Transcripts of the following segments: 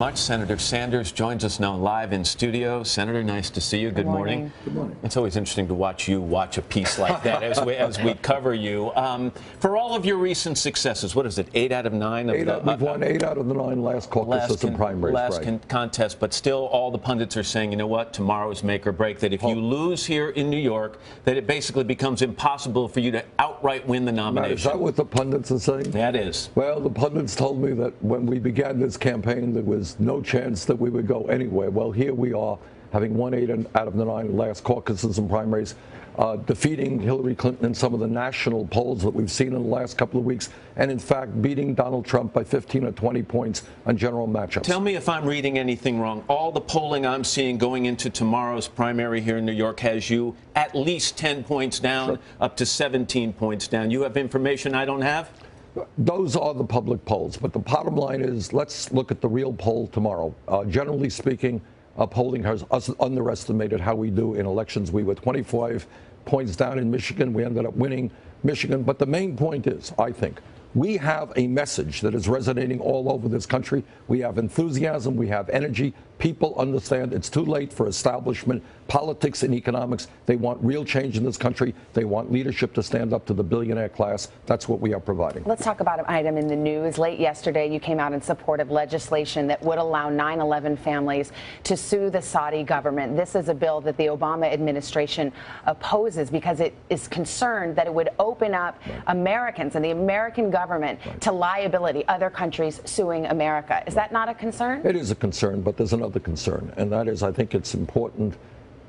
Much. Senator Sanders joins us now live in studio. Senator, nice to see you. Good morning. Good morning. It's always interesting to watch you watch a piece like that as we cover you. For all of your recent successes, what is it, 8 out of 9? We've won 8 out of the 9 last caucuses and primaries. Contest, but still all the pundits are saying, you know what, tomorrow's make or break, that if you lose here in New York, that it basically becomes impossible for you to outright win the nomination. Is that what the pundits are saying? That is. Well, the pundits told me that when we began this campaign, there was no chance that we would go anywhere. Well, here we are, having won 8 out of the 9 last caucuses and primaries, defeating Hillary Clinton in some of the national polls that we've seen in the last couple of weeks, and in fact beating Donald Trump by 15 or 20 points on general matchups. Tell me if I'm reading anything wrong. All the polling I'm seeing going into tomorrow's primary here in New York has you at least 10 points down, up to 17 points down. You have information I don't have? Those are the public polls, but the bottom line is, let's look at the real poll tomorrow. Generally speaking, polling has underestimated how we do in elections. We were 25 points down in Michigan. We ended up winning Michigan. But the main point is, I think, we have a message that is resonating all over this country. We have enthusiasm. We have energy. People understand it's too late for establishment, politics, and economics. They want real change in this country. They want leadership to stand up to the billionaire class. That's what we are providing. Let's talk about an item in the news. Late yesterday, you came out in support of legislation that would allow 9/11 families to sue the Saudi government. This is a bill that the Obama administration opposes because it is concerned that it would open up Americans and the American government to liability, other countries suing America. Is that not a concern? It is a concern, but there's another concern, and that is I think it's important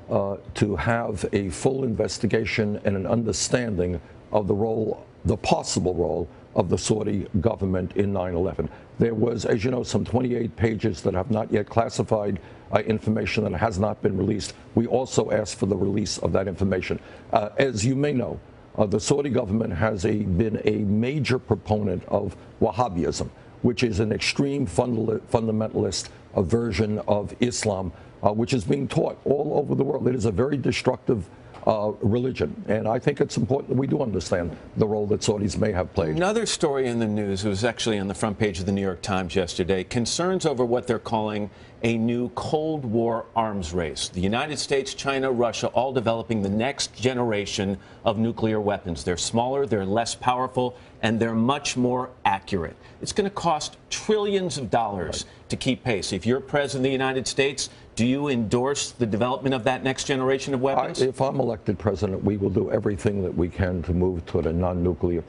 to have a full investigation and an understanding of the possible role of the Saudi government in 9/11. There was, as you know, some 28 pages that have not yet classified information that has not been released. We also asked for the release of that information. As you may know, the Saudi government has been a major proponent of Wahhabism, which is an extreme fundamentalist version of Islam, which is being taught all over the world. It is a very destructive religion, and I think it's important that we do understand the role that Saudis may have played. Another story in the news, it was actually on the front page of the New York Times yesterday, concerns over what they're calling a new Cold War arms race. The United States, China, Russia, all developing the next generation of nuclear weapons. They're smaller, they're less powerful, and they're much more accurate. It's going to cost trillions of dollars to keep pace. If you're president of the United States, do you endorse the development of that next generation of weapons? If I'm elected president, we will do everything that we can to move toward a non-nuclear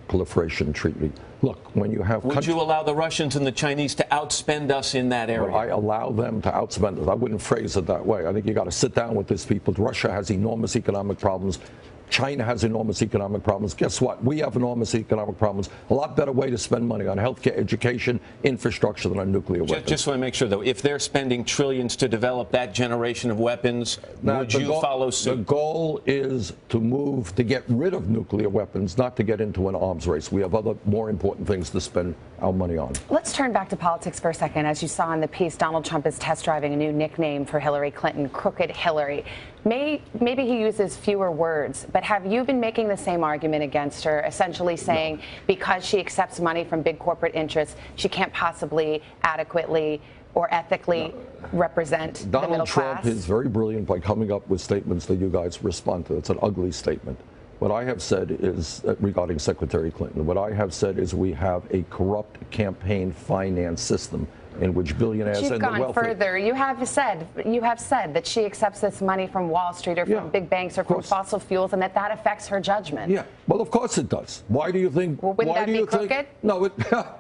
proliferation treaty. Look, when you have... Would you allow the Russians and the Chinese to outspend us in that area? Well, I allow them to outspend us. I wouldn't phrase it that way. I think you got to sit down with these people. Russia has enormous economic problems. China has enormous economic problems. Guess what? We have enormous economic problems. A lot better way to spend money on healthcare, education, infrastructure than on nuclear weapons. Just want to make sure, though, if they're spending trillions to develop that generation of weapons, would you follow suit? The goal is to get rid of nuclear weapons, not to get into an arms race. We have other more important things to spend our money on. Let's turn back to politics for a second. As you saw in the piece, Donald Trump is test driving a new nickname for Hillary Clinton, Crooked Hillary. Maybe he uses fewer words, but have you been making the same argument against her, essentially saying because she accepts money from big corporate interests, she can't possibly adequately or ethically represent the middle class? Donald Trump is very brilliant by coming up with statements that you guys respond to. It's an ugly statement. What I have said is, regarding Secretary Clinton, what I have said is we have a corrupt campaign finance system in which billionaires and the wealthy... You've gone further. You have said that she accepts this money from Wall Street or from big banks or from fossil fuels, and that affects her judgment. Yeah, well, of course it does. Why do you think... Well, wouldn't that be crooked? No,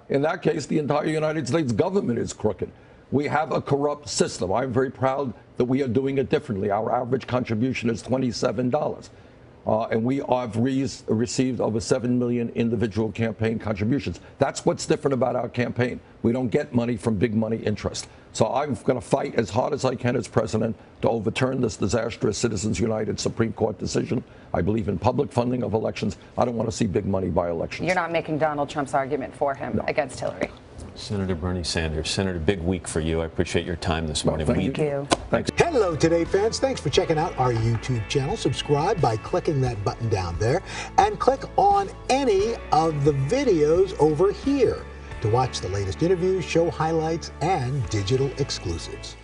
in that case, the entire United States government is crooked. We have a corrupt system. I'm very proud that we are doing it differently. Our average contribution is $27. And we have received over 7 million individual campaign contributions. That's what's different about our campaign. We don't get money from big money interest. So I'm going to fight as hard as I can as president to overturn this disastrous Citizens United Supreme Court decision. I believe in public funding of elections. I don't want to see big money by elections. You're not making Donald Trump's argument for him against Hillary. Senator Bernie Sanders. Senator, big week for you. I appreciate your time this morning. Thank you. Thanks. Hello, Today fans. Thanks for checking out our YouTube channel. Subscribe by clicking that button down there and click on any of the videos over here. to watch the latest interviews, show highlights, and digital exclusives.